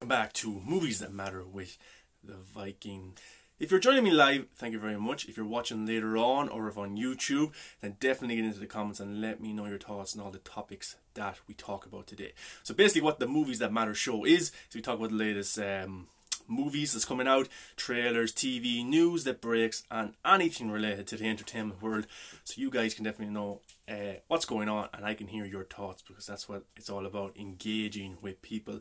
Back to Movies That Matter with the Viking. If you're joining me live, thank you very much. If you're watching later on or if on YouTube, then definitely get into the comments and let me know your thoughts on all the topics that we talk about today. So basically what the Movies That Matter show is we talk about the latest movies that's coming out, trailers, TV, news that breaks, and anything related to the entertainment world. So you guys can definitely know what's going on, and I can hear your thoughts, because that's what it's all about, engaging with people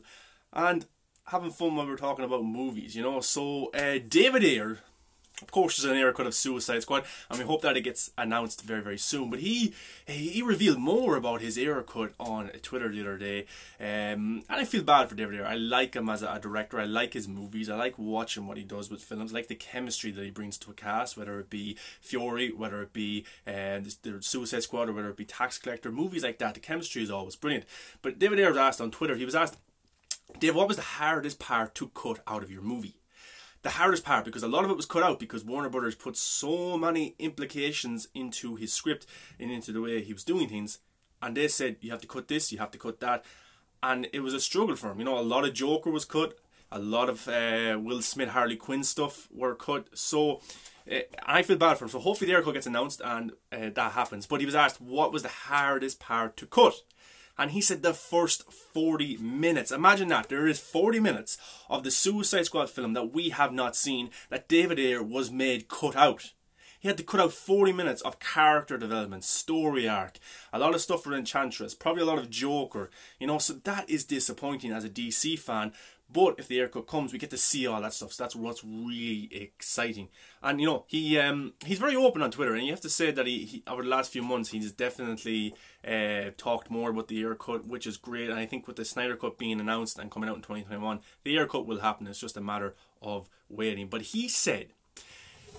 and having fun when we're talking about movies, you know. So David Ayer, of course, is an Ayer Cut of Suicide Squad, and we hope that it gets announced very, very soon. But he revealed more about his Ayer Cut on Twitter the other day, and I feel bad for David Ayer. I like him as a director. I like his movies. I like watching what he does with films. I like the chemistry that he brings to a cast, whether it be Fury, whether it be the Suicide Squad, or whether it be Tax Collector. Movies like that, the chemistry is always brilliant. But David Ayer was asked on Twitter, he was asked, Dave, what was the hardest part to cut out of your movie? The hardest part, because a lot of it was cut out because Warner Brothers put so many implications into his script and into the way he was doing things, and they said, you have to cut this, you have to cut that, and it was a struggle for him. You know, a lot of Joker was cut, a lot of Will Smith, Harley Quinn stuff were cut, so I feel bad for him. So hopefully the Ayer Cut gets announced and that happens. But he was asked, what was the hardest part to cut? And he said the first 40 minutes. Imagine that. There is 40 minutes of the Suicide Squad film that we have not seen, that David Ayer was made cut out. He had to cut out 40 minutes of character development, story arc, a lot of stuff for Enchantress, probably a lot of Joker. You know, so that is disappointing as a DC fan. But if the Ayer Cut comes, we get to see all that stuff. So that's what's really exciting. And you know, he's very open on Twitter, and you have to say that he over the last few months he's definitely talked more about the Ayer Cut, which is great. And I think with the Snyder Cut being announced and coming out in 2021, the Ayer Cut will happen. It's just a matter of waiting. But he said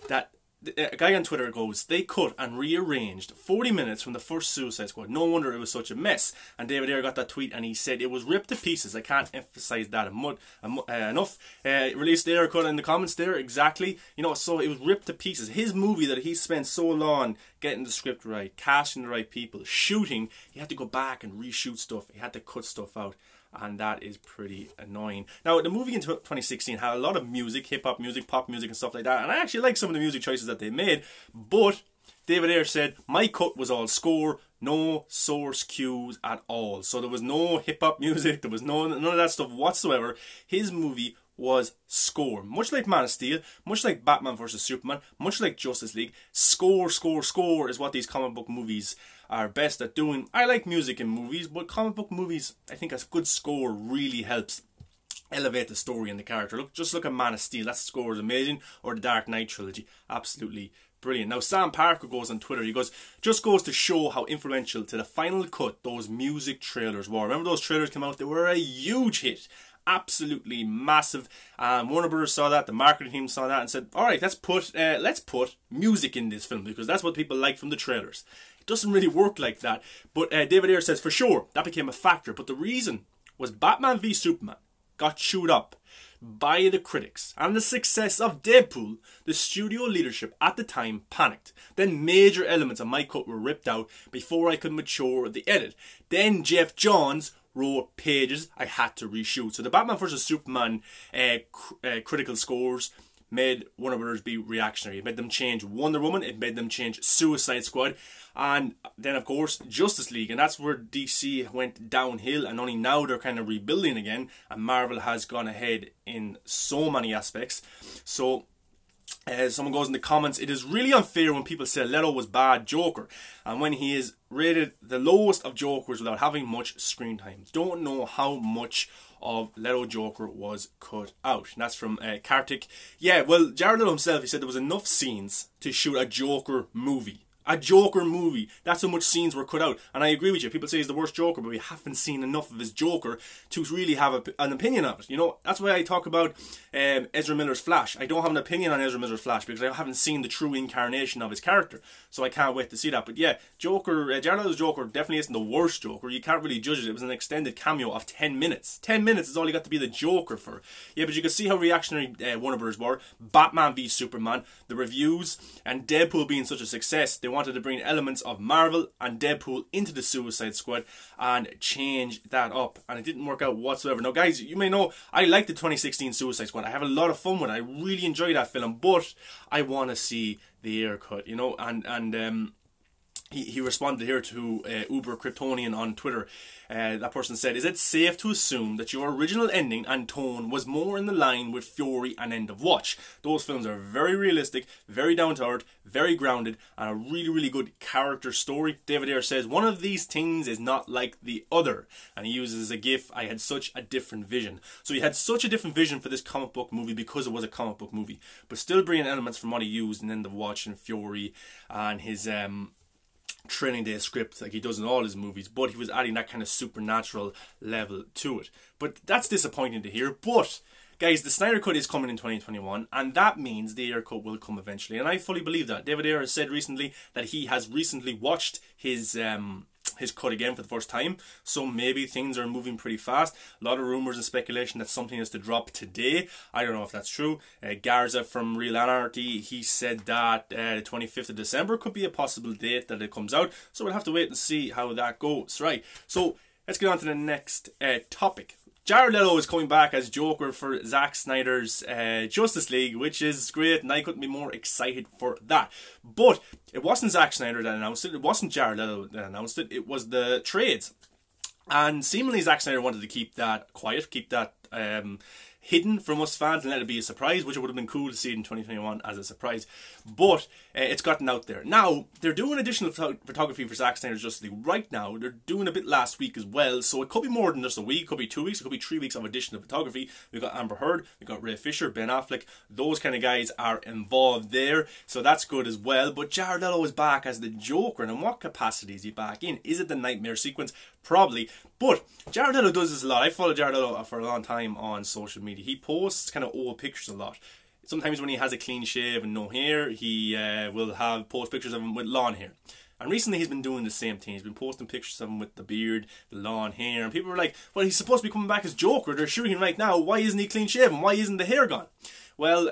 that a guy on Twitter goes, they cut and rearranged 40 minutes from the first Suicide Squad. No wonder it was such a mess. And David Ayer got that tweet and he said it was ripped to pieces. I can't emphasize that enough. Released the Ayer Cut in the comments there, exactly. You know, so it was ripped to pieces. His movie that he spent so long getting the script right, casting the right people, shooting, he had to go back and reshoot stuff. He had to cut stuff out. And that is pretty annoying. Now, the movie in 2016 had a lot of music, hip-hop music, pop music and stuff like that. And I actually like some of the music choices that they made. But David Ayer said, my cut was all score, no source cues at all. So there was no hip-hop music, there was none of that stuff whatsoever. His movie was score. Much like Man of Steel, much like Batman vs Superman, much like Justice League, score is what these comic book movies are best at doing. I like music in movies, but comic book movies, I think a good score really helps elevate the story and the character. Just look at Man of Steel, that score is amazing, or the Dark Knight trilogy, absolutely brilliant. Now Sam Parker goes on Twitter, he goes, just goes to show how influential to the final cut those music trailers were. Remember those trailers came out, they were a huge hit. Absolutely massive. Warner Brothers saw that, the marketing team saw that and said, alright, let's put music in this film, because that's what people like from the trailers. It doesn't really work like that. But David Ayer says, for sure, that became a factor. But the reason was Batman v Superman got chewed up by the critics. And the success of Deadpool, the studio leadership at the time panicked. Then major elements of my cut were ripped out before I could mature the edit. Then Jeff Johns wrote pages I had to reshoot. So the Batman vs Superman critical scores made Warner Brothers be reactionary. It made them change Wonder Woman, it made them change Suicide Squad, and then of course Justice League, and that's where DC went downhill, and only now they're kind of rebuilding again, and Marvel has gone ahead in so many aspects. So someone goes in the comments, it is really unfair when people say Leto was bad Joker, and when he is rated the lowest of Jokers without having much screen time. Don't know how much of Leto Joker was cut out. And that's from Kartik. Yeah, well, Jared Leto himself, he said there was enough scenes to shoot a Joker movie. A Joker movie. That's how much scenes were cut out. And I agree with you. People say he's the worst Joker, but we haven't seen enough of his Joker to really have an opinion of it. You know, that's why I talk about Ezra Miller's Flash. I don't have an opinion on Ezra Miller's Flash because I haven't seen the true incarnation of his character. So I can't wait to see that. But yeah, Jared Leto's Joker definitely isn't the worst Joker. You can't really judge it. It was an extended cameo of 10 minutes. 10 minutes is all you got to be the Joker for. Yeah, but you can see how reactionary Warner Brothers were. Batman v Superman, the reviews, and Deadpool being such a success. They wanted wanted to bring elements of Marvel and Deadpool into the Suicide Squad and change that up, and it didn't work out whatsoever. Now guys, you may know I like the 2016 Suicide Squad. I have a lot of fun with it. I really enjoy that film, but I want to see the Ayer Cut, you know, and he responded here to Uber Kryptonian on Twitter. That person said, "Is it safe to assume that your original ending and tone was more in the line with Fury and End of Watch? Those films are very realistic, very down to earth, very grounded, and a really, really good character story." David Ayer says, "One of these things is not like the other." And he uses a gif, "I had such a different vision." So he had such a different vision for this comic book movie because it was a comic book movie, but still bringing elements from what he used in End of Watch and Fury and his Training Day script like he does in all his movies, but he was adding that kind of supernatural level to it. But that's disappointing to hear. But guys, the Snyder Cut is coming in 2021, and that means the Ayer Cut will come eventually, and I fully believe that. David Ayer has said recently that he has recently watched his cut again for the first time, so maybe things are moving pretty fast. A lot of rumours and speculation that something is to drop today. I don't know if that's true. Garza from Real Anarchy, he said that the 25th of December could be a possible date that it comes out, so we'll have to wait and see how that goes. Right, so let's get on to the next topic. Jared Leto is coming back as Joker for Zack Snyder's Justice League, which is great, and I couldn't be more excited for that. But it wasn't Zack Snyder that announced it. It wasn't Jared Leto that announced it. It was the trades. And seemingly Zack Snyder wanted to keep that quiet, keep that hidden from us fans and let it be a surprise, which it would have been cool to see it in 2021 as a surprise. But it's gotten out there. Now, they're doing additional photography for Zack Snyder's Justice League right now. They're doing a bit last week as well, so it could be more than just a week. It could be 2 weeks, it could be 3 weeks of additional photography. We've got Amber Heard, we've got Ray Fisher, Ben Affleck. Those kind of guys are involved there, so that's good as well. But Jared Leto is back as the Joker, and in what capacity is he back in? Is it the nightmare sequence? Probably. But Jared Leto does this a lot. I follow Jared Leto for a long time on social media. He posts kind of old pictures a lot. Sometimes when he has a clean shave and no hair, he will post pictures of him with long hair. And recently he's been doing the same thing. He's been posting pictures of him with the beard, the long hair, and people are like, well, he's supposed to be coming back as Joker. They're shooting him right now. Why isn't he clean shaven? Why isn't the hair gone? Well,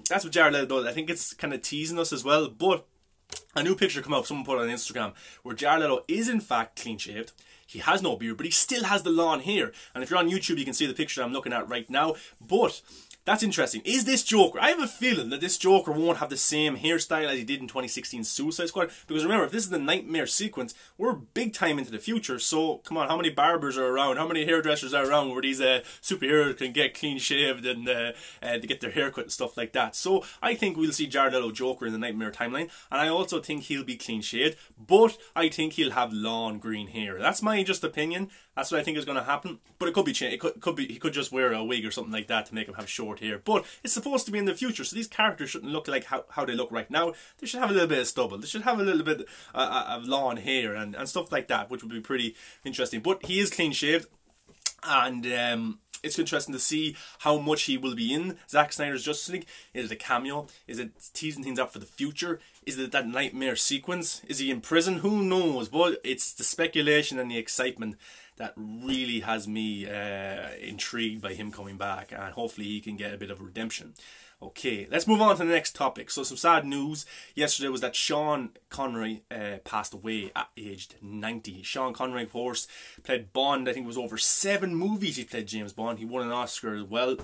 that's what Jared Leto does. I think it's kind of teasing us as well. But a new picture came out, someone put it on Instagram, where Jared Leto is in fact clean shaved. He has no beard, but he still has the long hair. And if you're on YouTube, you can see the picture I'm looking at right now. But that's interesting. Is this Joker? I have a feeling that this Joker won't have the same hairstyle as he did in 2016 Suicide Squad. Because remember, if this is the nightmare sequence, we're big time into the future. So, come on, how many barbers are around? How many hairdressers are around where these superheroes can get clean shaved and to get their haircut and stuff like that? So, I think we'll see Jared Leto Joker in the nightmare timeline. And I also think he'll be clean shaved. But I think he'll have long green hair. That's my just opinion. That's what I think is going to happen. But it could be changed. It could be he could just wear a wig or something like that to make him have short hair. But it's supposed to be in the future, so these characters shouldn't look like how they look right now. They should have a little bit of stubble. They should have a little bit of long hair and stuff like that, which would be pretty interesting. But he is clean shaved, and it's interesting to see how much he will be in Zack Snyder's Justice League. Is it a cameo? Is it teasing things up for the future? Is it that nightmare sequence? Is he in prison? Who knows? But it's the speculation and the excitement that really has me intrigued by him coming back, and hopefully he can get a bit of redemption. Okay, let's move on to the next topic. So some sad news yesterday was that Sean Connery passed away at aged 90. Sean Connery, of course, played Bond. I think it was over 7 movies he played James Bond. He won an Oscar as well.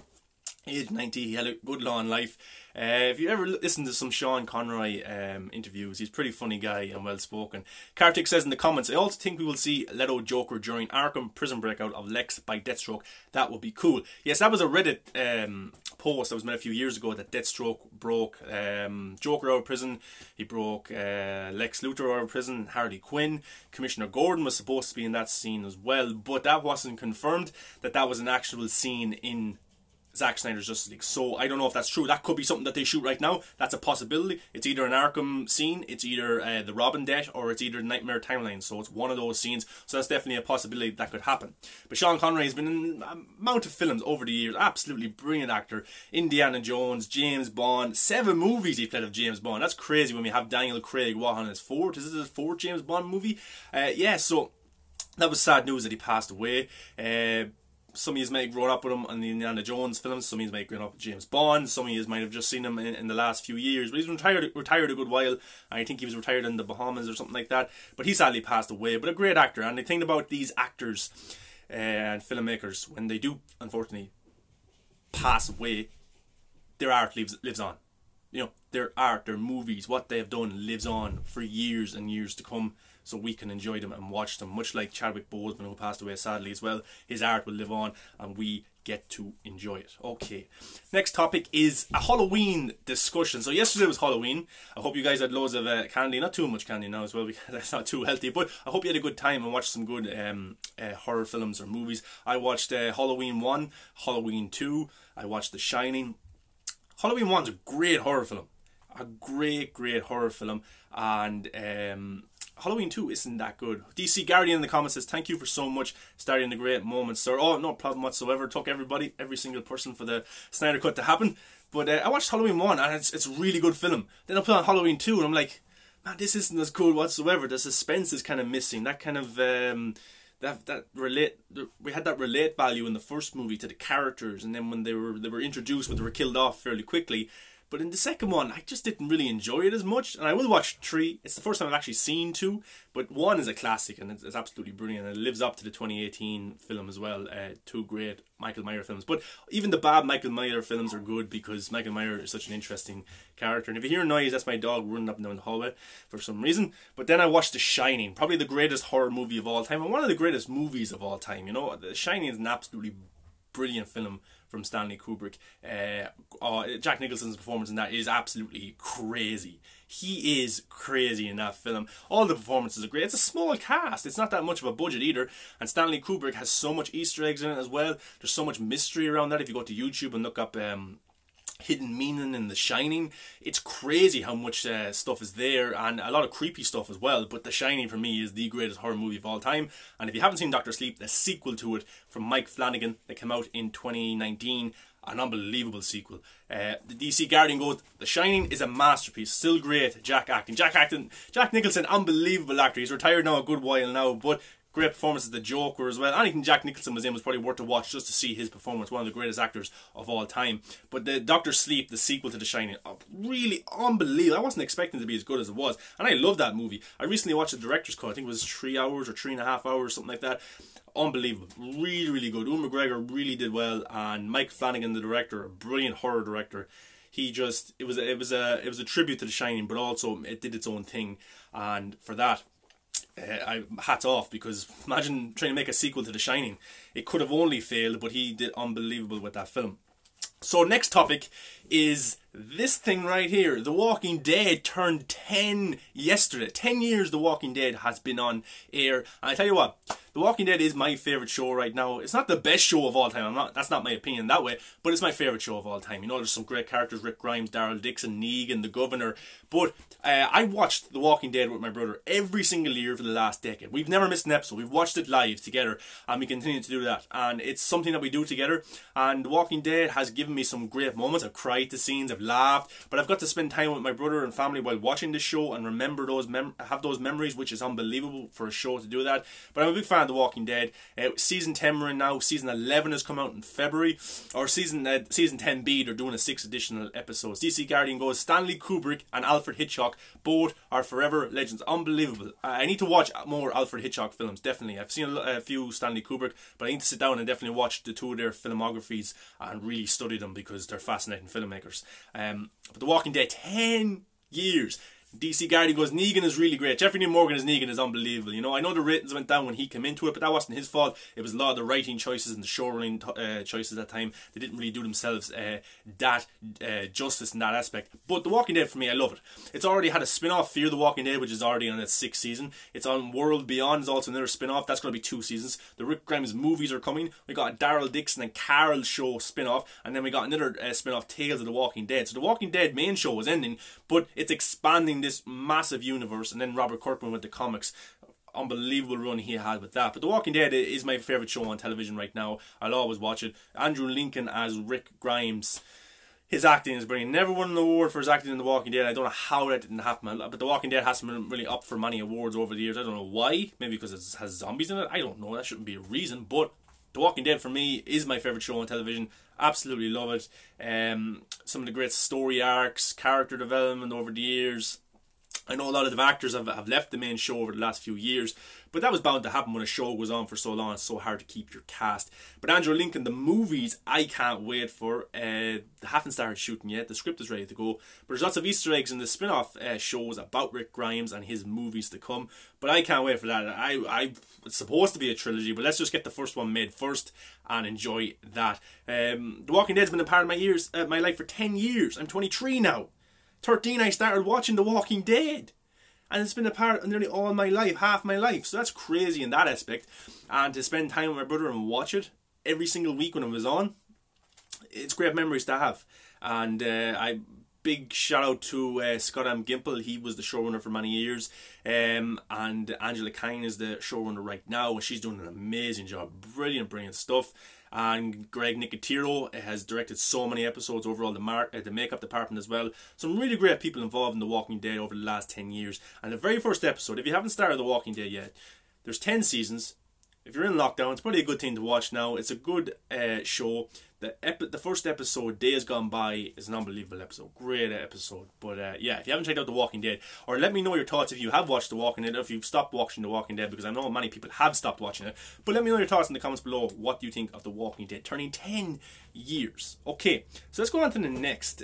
Age 90, he had a good long life. If you ever listen to some Sean Connery interviews, he's a pretty funny guy and well spoken. Kartik says in the comments, I also think we will see Leto Joker during Arkham prison breakout of Lex by Deathstroke. That would be cool. Yes, that was a Reddit post that was made a few years ago that Deathstroke broke Joker out of prison. He broke Lex Luthor out of prison. Harley Quinn. Commissioner Gordon was supposed to be in that scene as well, but that wasn't confirmed that was an actual scene in Zack Snyder's Justice League. So I don't know if that's true. That could be something that they shoot right now. That's a possibility. It's either an Arkham scene, it's either the Robin death, or it's either the Nightmare timeline. So it's one of those scenes. So that's definitely a possibility that could happen. But Sean Connery has been in a amount of films over the years. Absolutely brilliant actor. Indiana Jones, James Bond. 7 movies he played of James Bond. That's crazy when we have Daniel Craig on his 4th. Is this his 4th James Bond movie? Yeah, so that was sad news that he passed away. some of you might have grown up with him on the Indiana Jones films, some of you might have grown up with James Bond, some of you might have just seen him in the last few years, but he's retired a good while. I think he was retired in the Bahamas or something like that, but he sadly passed away. But a great actor. And the thing about these actors and filmmakers, when they do unfortunately pass away, their art lives on. You know, their art, their movies, what they have done lives on for years and years to come, so we can enjoy them and watch them. Much like Chadwick Boseman, who passed away sadly as well, his art will live on and we get to enjoy it. Okay, next topic is a Halloween discussion. So yesterday was Halloween. I hope you guys had loads of candy, not too much candy now as well, because that's not too healthy, but I hope you had a good time and watched some good horror films or movies. I watched Halloween 1, Halloween 2, I watched The Shining. Halloween 1's a great horror film. A great horror film. And Halloween 2 isn't that good. DC Guardian in the comments says, thank you for so much starting the great moments, sir. Oh, no problem whatsoever. It took every single person for the Snyder Cut to happen. But I watched Halloween 1 and it's a really good film. Then I put on Halloween 2 and I'm like, man, this isn't as cool whatsoever. The suspense is kind of missing. That kind of... we had that relate value in the first movie to the characters, and then when they were introduced, but they were killed off fairly quickly. But in the second one, I just didn't really enjoy it as much. And I will watch 3. It's the first time I've actually seen 2. But 1 is a classic, and it's absolutely brilliant. And it lives up to the 2018 film as well. 2 great Michael Mayer films. But even the bad Michael Mayer films are good, because Michael Mayer is such an interesting character. And if you hear noise, that's my dog running up and down the hallway for some reason. But then I watched The Shining, probably the greatest horror movie of all time, and one of the greatest movies of all time. You know, The Shining is an absolutely brilliant film from Stanley Kubrick. Jack Nicholson's performance in that is absolutely crazy. He is crazy in that film. All the performances are great. It's a small cast. It's not that much of a budget either. And Stanley Kubrick has so much Easter eggs in it as well. There's so much mystery around that. If you go to YouTube and look up hidden meaning in The Shining, it's crazy how much stuff is there, and a lot of creepy stuff as well. But The Shining for me is the greatest horror movie of all time. And if you haven't seen Dr. Sleep, the sequel to it from Mike Flanagan that came out in 2019, an unbelievable sequel. The DC Guardian goes, The Shining is a masterpiece, still great. Jack Nicholson, unbelievable actor. He's retired now a good while now, but great performance as the Joker as well. Anything Jack Nicholson was in was probably worth a watch just to see his performance. One of the greatest actors of all time. But the Dr. Sleep, the sequel to The Shining, really unbelievable. I wasn't expecting it to be as good as it was, and I love that movie. I recently watched the director's cut. I think it was 3 hours or 3.5 hours, something like that. Unbelievable, really good. Ewan McGregor really did well, and Mike Flanagan, the director, a brilliant horror director. He just it was a tribute to The Shining, but also it did its own thing, and for that, I hats off, because imagine trying to make a sequel to The Shining. It could have only failed, but he did unbelievable with that film. So next topic is this thing right here. The Walking Dead turned 10 yesterday. 10 years The Walking Dead has been on air. And I tell you what, The Walking Dead is my favourite show right now. It's not the best show of all time. That's not my opinion that way, but it's my favourite show of all time. You know, there's some great characters: Rick Grimes, Daryl Dixon, Negan, the Governor. But I watched The Walking Dead with my brother every single year for the last decade. We've never missed an episode. We've watched it live together, and we continue to do that. And it's something that we do together. And The Walking Dead has given me some great moments. I've cried to scenes, I've laughed, but I've got to spend time with my brother and family while watching this show and remember have those memories, which is unbelievable for a show to do that. But I'm a big fan of The Walking Dead. Season 10 we're in now. Season 11 has come out in February, or season 10B. They're doing 6 additional episodes. DC Guardian goes, Stanley Kubrick and Alfred Hitchcock both are forever legends. Unbelievable. I need to watch more Alfred Hitchcock films, definitely. I've seen a few Stanley Kubrick, but I need to sit down and definitely watch the 2 of their filmographies and really study them, because they're fascinating filmmakers. But The Walking Dead, 10 years. DC Guardian goes, Negan is really great. Jeffrey Dean Morgan as Negan is unbelievable. You know, I know the ratings went down when he came into it, but that wasn't his fault. It was a lot of the writing choices and the showrunning choices at that time. They didn't really do themselves justice in that aspect. But The Walking Dead, for me, I love it. It's already had a spin-off, Fear the Walking Dead, which is already on its 6th season. It's on World Beyond, is also another spin-off. That's going to be 2 seasons. The Rick Grimes movies are coming. We got a Daryl Dixon and Carol show spin-off, and then we got another spin-off, Tales of the Walking Dead. So The Walking Dead main show was ending, but it's expanding this massive universe. And then Robert Kirkman with the comics, unbelievable run he had with that. But The Walking Dead is my favourite show on television right now. I'll always watch it. Andrew Lincoln as Rick Grimes, his acting is brilliant. Never won an award for his acting in The Walking Dead. I don't know how that didn't happen, but The Walking Dead hasn't been really up for many awards over the years. I don't know why. Maybe because it has zombies in it. I don't know. That shouldn't be a reason, but The Walking Dead for me is my favourite show on television. Absolutely love it. Some of the great story arcs, character development over the years. I know a lot of the actors have left the main show over the last few years, but that was bound to happen when a show goes on for so long. It's so hard to keep your cast. But Andrew Lincoln, the movies, I can't wait for. They haven't started shooting yet. The script is ready to go. But there's lots of Easter eggs in the spin-off shows about Rick Grimes and his movies to come. But I can't wait for that. It's supposed to be a trilogy, but let's just get the first one made first and enjoy that. The Walking Dead's been a part of my life for 10 years. I'm 23 now. 13 I started watching The Walking Dead, and it's been a part of nearly all my life, half my life, so that's crazy in that aspect. And to spend time with my brother and watch it every single week when it was on, it's great memories to have. And big shout out to Scott M. Gimple. He was the showrunner for many years, and Angela Kine is the showrunner right now, and she's doing an amazing job. Brilliant stuff. And Greg Nicotero has directed so many episodes overall, the makeup department as well. Some really great people involved in The Walking Dead over the last 10 years. And the very first episode, if you haven't started The Walking Dead yet, there's 10 seasons. If you're in lockdown, it's probably a good thing to watch now. It's a good show. The first episode, Days Gone By, is an unbelievable episode. Great episode. But yeah, if you haven't checked out The Walking Dead, or let me know your thoughts if you have watched The Walking Dead, or if you've stopped watching The Walking Dead, because I know many people have stopped watching it. But let me know your thoughts in the comments below. What do you think of The Walking Dead turning 10 years? Okay, so let's go on to the next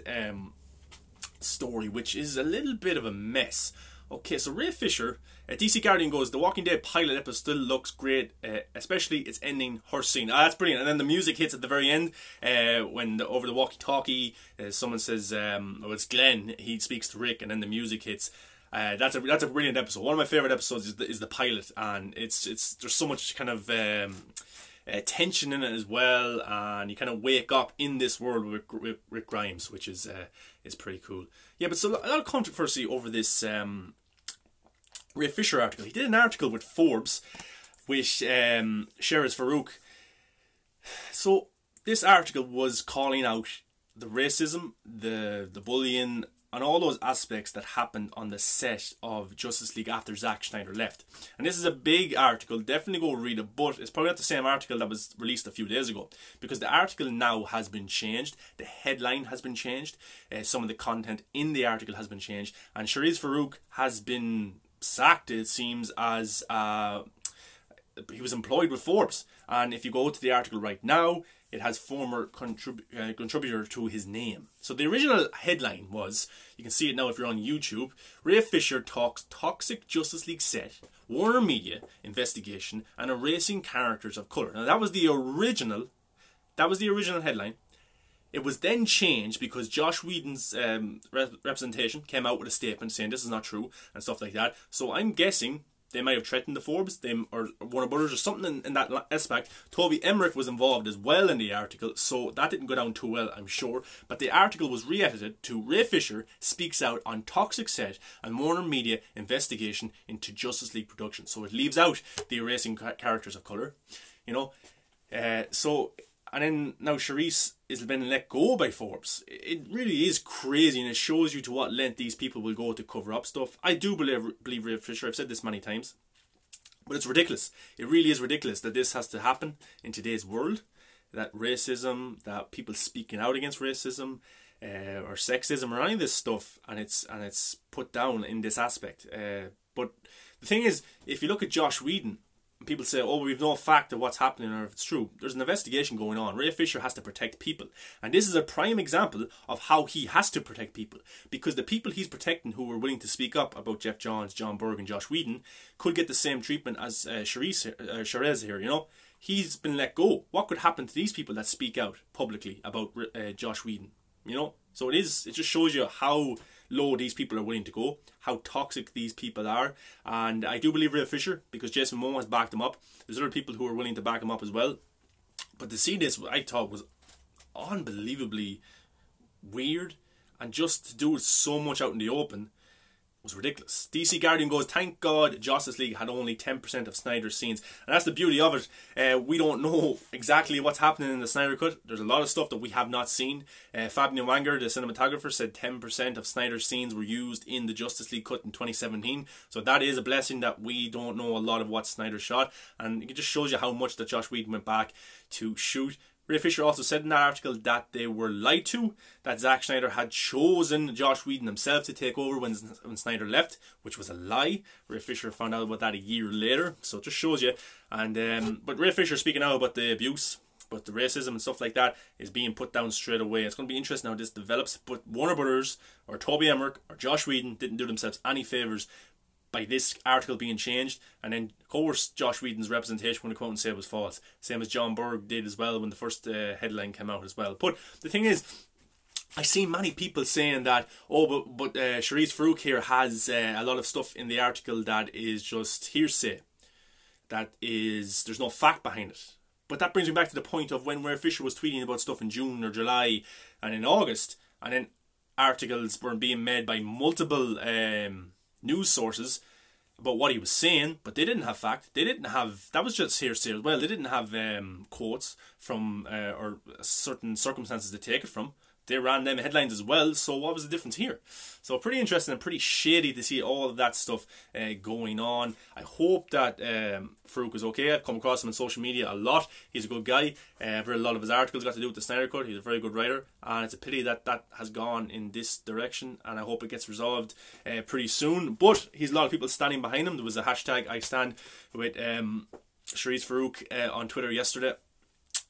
story, which is a little bit of a mess. Okay, so Ray Fisher at DC Guardian goes, The Walking Dead pilot episode still looks great, especially its ending, her scene. That's brilliant. And then the music hits at the very end, when over the walkie-talkie, someone says, oh, it's Glenn, he speaks to Rick, and then the music hits. That's a brilliant episode. One of my favourite episodes is the pilot, and there's so much kind of tension in it as well, and you kind of wake up in this world with Rick Grimes, which is pretty cool. Yeah, but so a lot of controversy over this Ray Fisher article. He did an article with Forbes, with Sherez Farouk. So this article was calling out the racism, the bullying, and all those aspects that happened on the set of Justice League after Zack Snyder left. And this is a big article. Definitely go read it, but it's probably not the same article that was released a few days ago, because the article now has been changed. The headline has been changed. Some of the content in the article has been changed, and Sherez Farouk has been sacked, it seems, as he was employed with Forbes. And if you go to the article right now, it has former contributor to his name. So the original headline was, you can see it now if you're on YouTube, Ray Fisher talks toxic Justice League set, Warner Media investigation, and erasing characters of colour. Now that was the original headline. It was then changed because Josh Whedon's representation came out with a statement saying this is not true and stuff like that. So I'm guessing they might have threatened the Forbes, or Warner Brothers, or something in that aspect. Toby Emmerich was involved as well in the article, so that didn't go down too well, I'm sure. But the article was re-edited to Ray Fisher speaks out on toxic set and Warner Media investigation into Justice League production. So it leaves out the erasing characters of colour, you know. And then now Sherez is been let go by Forbes. It really is crazy, and it shows you to what length these people will go to cover up stuff. I do believe Ray Fisher. I've said this many times, but it's ridiculous. It really is ridiculous that this has to happen in today's world. That racism, that people speaking out against racism, or sexism, or any of this stuff, and it's put down in this aspect. But the thing is, if you look at Josh Whedon, people say, oh, we've no fact of what's happening or if it's true. There's an investigation going on. Ray Fisher has to protect people. And this is a prime example of how he has to protect people. Because the people he's protecting who were willing to speak up about Jeff Johns, John Berg and Josh Whedon could get the same treatment as Sherez here, you know. He's been let go. What could happen to these people that speak out publicly about Josh Whedon, you know? So it just shows you how low these people are willing to go, how toxic these people are. And I do believe Ray Fisher, because Jason Momoa has backed him up. There's other people who are willing to back him up as well. But to see this, I thought was unbelievably weird, and just to do it so much out in the open, was ridiculous. DC Guardian goes, thank God Justice League had only 10% of Snyder's scenes. And that's the beauty of it. We don't know exactly what's happening in the Snyder Cut. There's a lot of stuff that we have not seen. Fabian Wanger, the cinematographer, said 10% of Snyder's scenes were used in the Justice League cut in 2017. So that is a blessing that we don't know a lot of what Snyder shot. And it just shows you how much that Joss Whedon went back to shoot. Ray Fisher also said in that article that they were lied to, that Zack Snyder had chosen Joss Whedon himself to take over when Snyder left, which was a lie. Ray Fisher found out about that a year later, so it just shows you. And but Ray Fisher, speaking now about the abuse, but the racism and stuff like that, is being put down straight away. It's going to be interesting how this develops, but Warner Brothers or Toby Emmerich or Joss Whedon didn't do themselves any favours by this article being changed, and then of course Joss Whedon's representation when they come out and say it was false, same as John Berg did as well when the first headline came out as well. But the thing is, I see many people saying that, oh, but Charisse Farouk here has a lot of stuff in the article that is just hearsay, that is, there's no fact behind it. But that brings me back to the point of when Ray Fisher was tweeting about stuff in June or July and in August, and then articles were being made by multiple news sources about what he was saying, but they didn't have fact. They didn't have, that was just hearsay as well. They didn't have quotes from or certain circumstances to take it from. They ran them headlines as well, so what was the difference here? So pretty interesting and pretty shady to see all of that stuff going on. I hope that Farouk is okay. I've come across him on social media a lot. He's a good guy. I've read a lot of his articles got to do with the Snyder Cut. He's a very good writer, and it's a pity that that has gone in this direction, and I hope it gets resolved pretty soon. But he's a lot of people standing behind him. There was a hashtag I stand with Charisse Farouk on Twitter yesterday.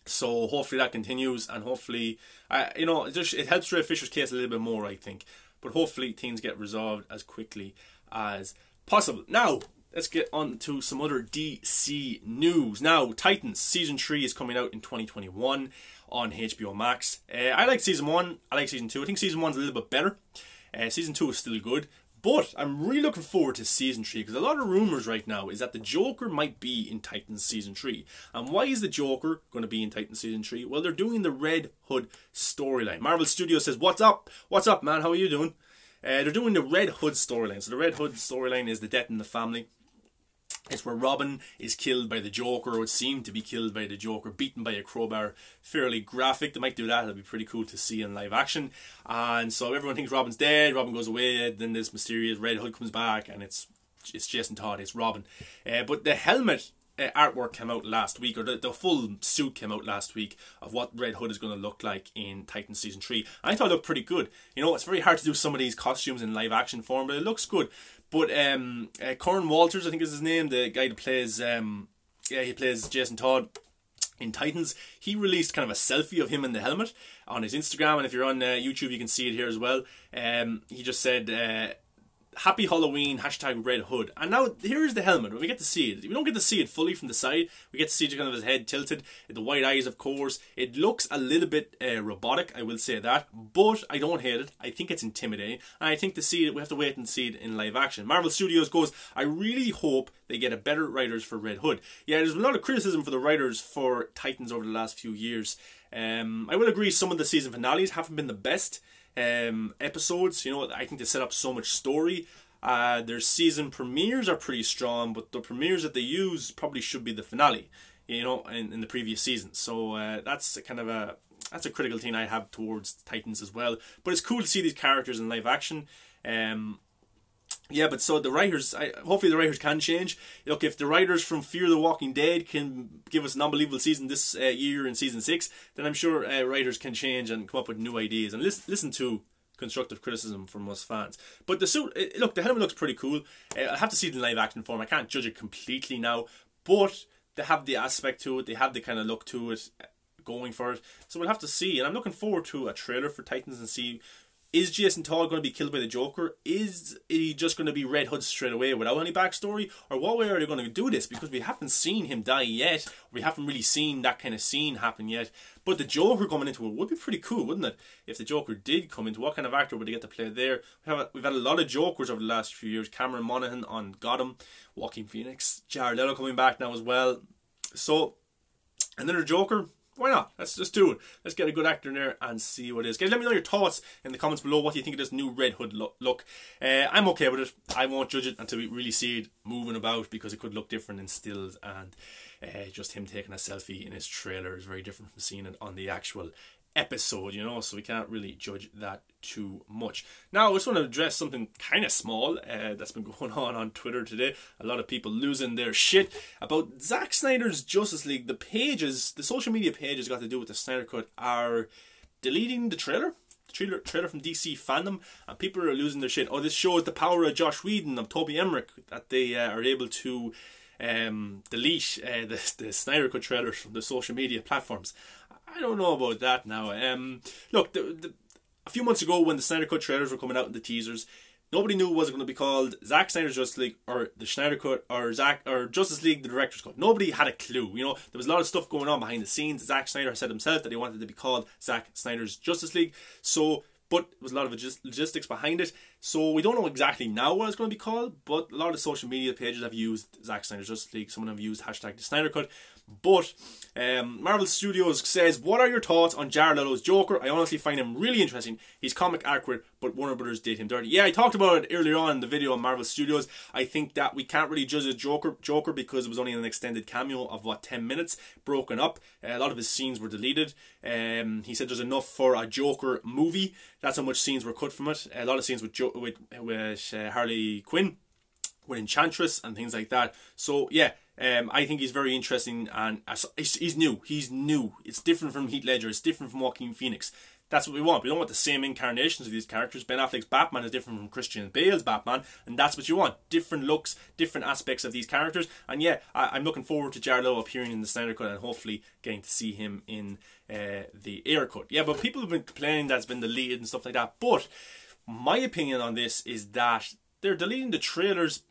So hopefully that continues, and hopefully, you know, it helps Ray Fisher's case a little bit more, I think. But hopefully things get resolved as quickly as possible. Now, let's get on to some other DC news. Now, Titans Season 3 is coming out in 2021 on HBO Max. I like Season 1, I like Season 2. I think Season 1's a little bit better. Season 2 is still good. But I'm really looking forward to Season 3, because a lot of rumours right now is that the Joker might be in Titans Season 3. And why is the Joker going to be in Titans Season 3? Well, they're doing the Red Hood storyline. Marvel Studios says, what's up? What's up, man? How are you doing? They're doing the Red Hood storyline. So the Red Hood storyline is the death in the family. It's where Robin is killed by the Joker, or would seem to be killed by the Joker, beaten by a crowbar. Fairly graphic. They might do that. It'll be pretty cool to see in live action. And so everyone thinks Robin's dead. Robin goes away. Then this mysterious Red Hood comes back, and it's Jason Todd. It's Robin. But the helmet artwork came out last week, or the full suit came out last week of what Red Hood is going to look like in Titans Season 3. I thought it looked pretty good. You know, it's very hard to do some of these costumes in live action form, but it looks good. But Curran Walters, I think is his name, the guy that plays, he plays Jason Todd in Titans. He released kind of a selfie of him in the helmet on his Instagram, and if you're on YouTube, you can see it here as well. He just said, Happy Halloween, hashtag Red Hood. And now here's the helmet. We get to see it. We don't get to see it fully from the side. We get to see kind of his head tilted, the white eyes, of course. It looks a little bit robotic, I will say that, but I don't hate it. I think it's intimidating, and I think to see it, we have to wait and see it in live action. Marvel Studios goes, I really hope they get a better writers for Red Hood. Yeah, there's a lot of criticism for the writers for Titans over the last few years. I will agree some of the season finales haven't been the best episodes. You know, I think they set up so much story. Their season premieres are pretty strong, but the premieres that they use probably should be the finale, you know, in the previous season. So that's kind of a critical thing I have towards Titans as well. But it's cool to see these characters in live action. Yeah, but so the writers, hopefully the writers can change. Look, if the writers from Fear the Walking Dead can give us an unbelievable season this year in Season 6, then I'm sure writers can change and come up with new ideas. And listen to constructive criticism from us fans. But the suit, look, the helmet looks pretty cool. I'll have to see it in live action form. I can't judge it completely now, but they have the aspect to it. They have the kind of look to it, going for it. So we'll have to see. And I'm looking forward to a trailer for Titans and see, is Jason Todd going to be killed by the Joker? Is he just going to be Red Hood straight away without any backstory? Or what way are they going to do this? Because we haven't seen him die yet. We haven't really seen that kind of scene happen yet. But the Joker coming into it would be pretty cool, wouldn't it? If the Joker did come into, what kind of actor would he get to play there? We've had a lot of Jokers over the last few years. Cameron Monaghan on Gotham, Joaquin Phoenix, Jared Leto coming back now as well. So, another Joker. why not? Let's just do it. Let's get a good actor in there and see what it is. Guys, let me know your thoughts in the comments below. What do you think of this new Red Hood look? I'm okay with it. I won't judge it until we really see it moving about, because it could look different in stills, and just him taking a selfie in his trailer is very different from seeing it on the actual episode, you know, so we can't really judge that too much. Now, I just want to address something kind of small that's been going on Twitter today. A lot of people losing their shit about Zack Snyder's Justice League. The pages, the social media pages got to do with the Snyder Cut, are deleting the trailer from DC fandom, and people are losing their shit. Oh, this shows the power of Josh Whedon, of Toby Emmerich, that they are able to delete the Snyder Cut trailers from the social media platforms. I don't know about that now. Look, a few months ago when the Snyder Cut trailers were coming out in the teasers, nobody knew was it going to be called Zack Snyder's Justice League or the Snyder Cut or Justice League the Director's Cut. Nobody had a clue. You know, there was a lot of stuff going on behind the scenes. Zack Snyder said himself that he wanted it to be called Zack Snyder's Justice League. But there was a lot of logistics behind it. So we don't know exactly now what it's going to be called, but a lot of social media pages have used Zack Snyder's Justice League. Some of them have used hashtag the Snyder Cut. But Marvel Studios says, what are your thoughts on Jared Leto's Joker? I honestly find him really interesting. He's comic accurate, but Warner Brothers did him dirty. Yeah, I talked about it earlier on in the video on Marvel Studios. I think that we can't really judge a Joker because it was only an extended cameo of, 10 minutes, broken up. A lot of his scenes were deleted. He said there's enough for a Joker movie. That's how much scenes were cut from it. A lot of scenes with Harley Quinn, with Enchantress and things like that. So yeah, I think he's very interesting, and he's new. He's new. It's different from Heath Ledger. It's different from Joaquin Phoenix. That's what we want. We don't want the same incarnations of these characters. Ben Affleck's Batman is different from Christian Bale's Batman, and that's what you want. Different looks, different aspects of these characters. And yeah, I'm looking forward to Jared Leto appearing in the Snyder Cut and hopefully getting to see him in the Ayer Cut. Yeah, but people have been complaining that it's been deleted and stuff like that. But my opinion on this is that they're deleting the trailers.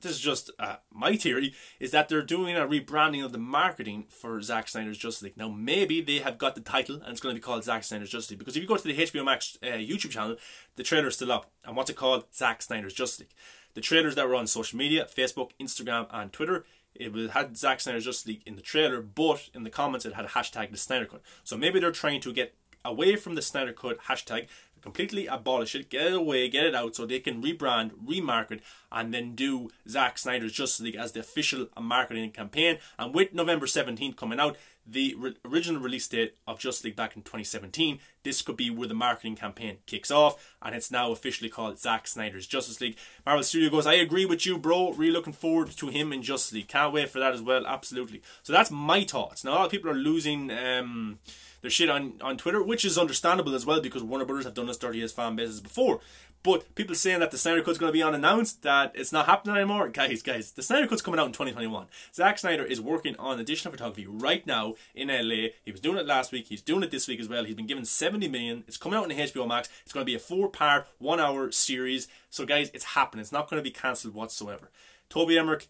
This is just my theory, is that they're doing a rebranding of the marketing for Zack Snyder's Justice League. Now, maybe they have got the title and it's going to be called Zack Snyder's Justice League. Because if you go to the HBO Max YouTube channel, the trailer is still up. And what's it called? Zack Snyder's Justice League. The trailers that were on social media, Facebook, Instagram and Twitter, it had Zack Snyder's Justice League in the trailer, but in the comments it had a hashtag the Snyder Cut. So maybe they're trying to get away from the Snyder Cut hashtag, completely abolish it, get it away, get it out, so they can rebrand, remarket, and then do Zack Snyder's Justice League as the official marketing campaign. And with November 17th coming out, the original release date of Justice League back in 2017, this could be where the marketing campaign kicks off, and it's now officially called Zack Snyder's Justice League. Marvel Studio goes, I agree with you, bro. Really looking forward to him in Justice League. Can't wait for that as well. Absolutely. So that's my thoughts. Now, a lot of people are losing their shit on Twitter, which is understandable as well, because Warner Brothers have done this dirty as fan bases before. But people saying that the Snyder Cut's going to be unannounced, that it's not happening anymore. Guys, the Snyder Cut's coming out in 2021. Zack Snyder is working on additional photography right now in LA. He was doing it last week. He's doing it this week as well. He's been given 70 million. It's coming out in HBO Max. It's going to be a 4-part, 1-hour series. So guys, it's happening. It's not going to be cancelled whatsoever. Toby Emmerich,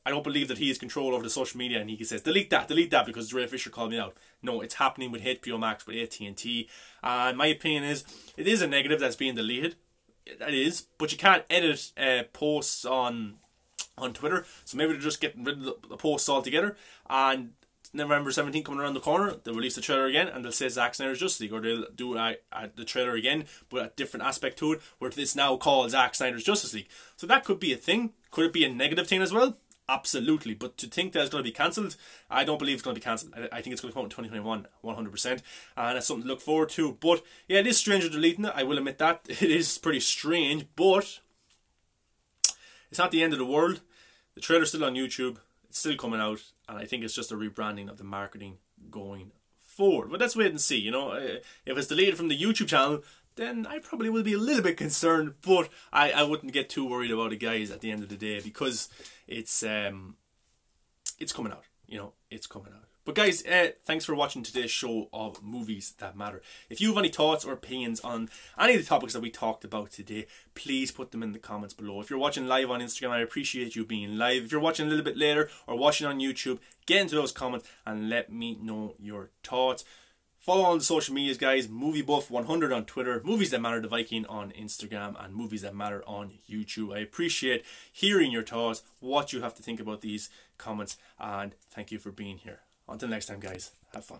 I don't believe that he has control over the social media and he says, delete that because Ray Fisher called me out. No, it's happening with HBO Max, with AT&T. And my opinion is, it is a negative that's being deleted. That is, but you can't edit posts on Twitter. So maybe they're just getting rid of the posts altogether. And November 17th coming around the corner, they'll release the trailer again and they'll say Zack Snyder's Justice League, or they'll do the trailer again, but a different aspect to it, where it's now called Zack Snyder's Justice League. So that could be a thing. Could it be a negative thing as well? Absolutely. But to think that it's going to be cancelled, I don't believe it's going to be cancelled. I think it's going to come out in 2021, 100%. And that's something to look forward to. But yeah, it is strange deleting it. I will admit that. It is pretty strange, but it's not the end of the world. The trailer's still on YouTube. It's still coming out. And I think it's just a rebranding of the marketing going forward. But let's wait and see. You know, if it's deleted from the YouTube channel, then I probably will be a little bit concerned, but I wouldn't get too worried about it, guys, at the end of the day, because it's coming out, you know, it's coming out. But guys, thanks for watching today's show of Movies That Matter. If you have any thoughts or opinions on any of the topics that we talked about today, please put them in the comments below. If you're watching live on Instagram, I appreciate you being live. If you're watching a little bit later or watching on YouTube, get into those comments and let me know your thoughts. Follow on the social medias, guys. MovieBuff100 on Twitter, Movies That Matter the Viking on Instagram, and Movies That Matter on YouTube. I appreciate hearing your thoughts, what you have to think about these comments, and thank you for being here. Until next time, guys, have fun.